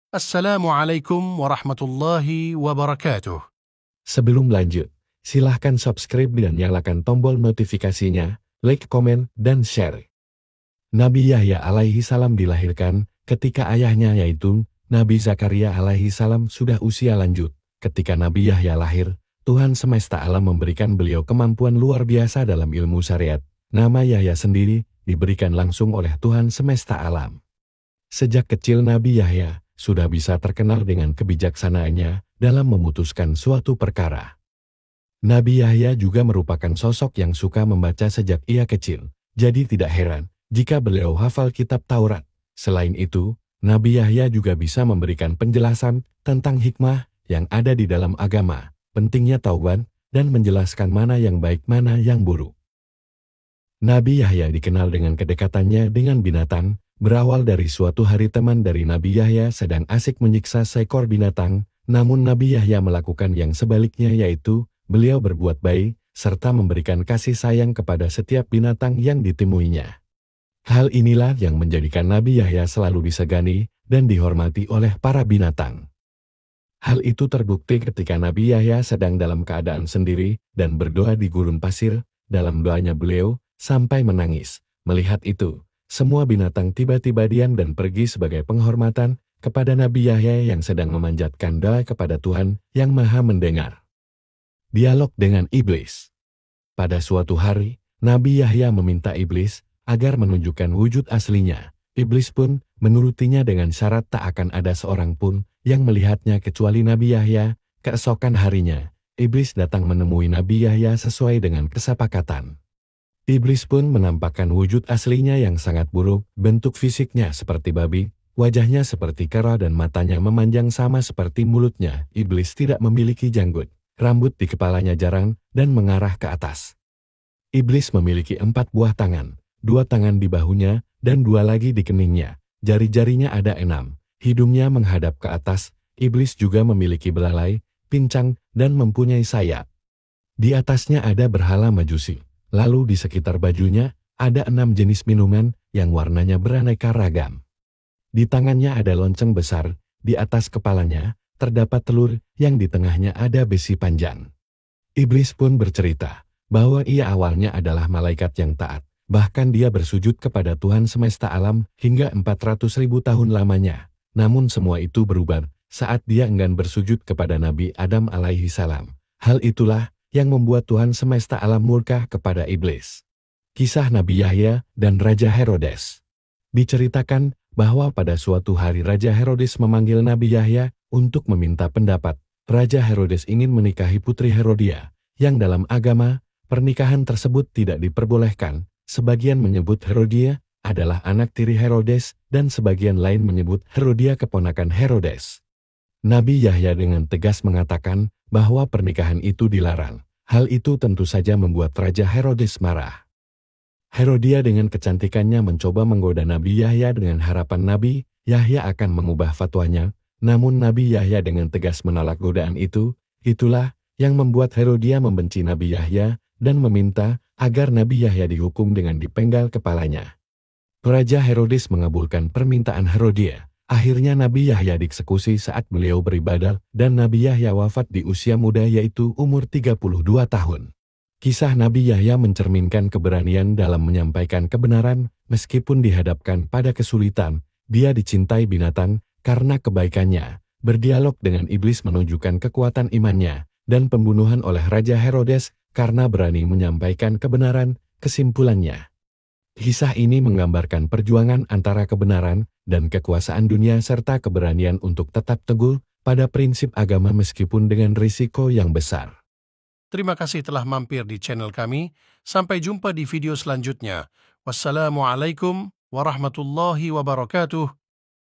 Assalamualaikum warahmatullahi wabarakatuh. Sebelum lanjut, silahkan subscribe dan nyalakan tombol notifikasinya, like, komen, dan share. Nabi Yahya alaihi salam dilahirkan ketika ayahnya yaitu Nabi Zakaria alaihi salam sudah usia lanjut. Ketika Nabi Yahya lahir, Tuhan semesta alam memberikan beliau kemampuan luar biasa dalam ilmu syariat. Nama Yahya sendiri diberikan langsung oleh Tuhan semesta alam. Sejak kecil Nabi Yahya sudah bisa terkenal dengan kebijaksanaannya dalam memutuskan suatu perkara. Nabi Yahya juga merupakan sosok yang suka membaca sejak ia kecil, jadi tidak heran jika beliau hafal kitab Taurat. Selain itu, Nabi Yahya juga bisa memberikan penjelasan tentang hikmah yang ada di dalam agama, pentingnya taubat, dan menjelaskan mana yang baik mana yang buruk. Nabi Yahya dikenal dengan kedekatannya dengan binatang. Berawal dari suatu hari teman dari Nabi Yahya sedang asik menyiksa seekor binatang, namun Nabi Yahya melakukan yang sebaliknya yaitu, beliau berbuat baik, serta memberikan kasih sayang kepada setiap binatang yang ditemuinya. Hal inilah yang menjadikan Nabi Yahya selalu disegani dan dihormati oleh para binatang. Hal itu terbukti ketika Nabi Yahya sedang dalam keadaan sendiri dan berdoa di gurun pasir, dalam doanya beliau sampai menangis. Melihat itu, semua binatang tiba-tiba diam dan pergi sebagai penghormatan kepada Nabi Yahya yang sedang memanjatkan doa kepada Tuhan yang Maha Mendengar. Dialog dengan Iblis. Pada suatu hari, Nabi Yahya meminta Iblis agar menunjukkan wujud aslinya. Iblis pun menurutinya dengan syarat tak akan ada seorang pun yang melihatnya kecuali Nabi Yahya. Keesokan harinya, Iblis datang menemui Nabi Yahya sesuai dengan kesepakatan. Iblis pun menampakkan wujud aslinya yang sangat buruk, bentuk fisiknya seperti babi, wajahnya seperti kera dan matanya memanjang sama seperti mulutnya. Iblis tidak memiliki janggut, rambut di kepalanya jarang dan mengarah ke atas. Iblis memiliki 4 buah tangan, 2 tangan di bahunya dan 2 lagi di keningnya. Jari-jarinya ada 6, hidungnya menghadap ke atas. Iblis juga memiliki belalai, pincang, dan mempunyai sayap. Di atasnya ada berhala majusi. Lalu di sekitar bajunya ada 6 jenis minuman yang warnanya beraneka ragam. Di tangannya ada lonceng besar, di atas kepalanya terdapat telur yang di tengahnya ada besi panjang. Iblis pun bercerita bahwa ia awalnya adalah malaikat yang taat, bahkan dia bersujud kepada Tuhan semesta alam hingga 400.000 tahun lamanya. Namun semua itu berubah saat dia enggan bersujud kepada Nabi Adam alaihi salam. Hal itulah yang membuat Tuhan semesta alam murka kepada Iblis. Kisah Nabi Yahya dan Raja Herodes. Diceritakan bahwa pada suatu hari Raja Herodes memanggil Nabi Yahya untuk meminta pendapat. Raja Herodes ingin menikahi putri Herodia, yang dalam agama, pernikahan tersebut tidak diperbolehkan. Sebagian menyebut Herodia adalah anak tiri Herodes dan sebagian lain menyebut Herodia keponakan Herodes. Nabi Yahya dengan tegas mengatakan bahwa pernikahan itu dilarang. Hal itu tentu saja membuat Raja Herodes marah. Herodia dengan kecantikannya mencoba menggoda Nabi Yahya dengan harapan Nabi Yahya akan mengubah fatwanya, namun Nabi Yahya dengan tegas menolak godaan itu. Itulah yang membuat Herodia membenci Nabi Yahya dan meminta agar Nabi Yahya dihukum dengan dipenggal kepalanya. Raja Herodes mengabulkan permintaan Herodia. Akhirnya Nabi Yahya dieksekusi saat beliau beribadah dan Nabi Yahya wafat di usia muda yaitu umur 32 tahun. Kisah Nabi Yahya mencerminkan keberanian dalam menyampaikan kebenaran meskipun dihadapkan pada kesulitan. Dia dicintai binatang karena kebaikannya. Berdialog dengan iblis menunjukkan kekuatan imannya dan pembunuhan oleh Raja Herodes karena berani menyampaikan kebenaran. Kesimpulannya, kisah ini menggambarkan perjuangan antara kebenaran dan kekuasaan dunia serta keberanian untuk tetap teguh pada prinsip agama meskipun dengan risiko yang besar. Terima kasih telah mampir di channel kami. Sampai jumpa di video selanjutnya. Wassalamualaikum warahmatullahi wabarakatuh.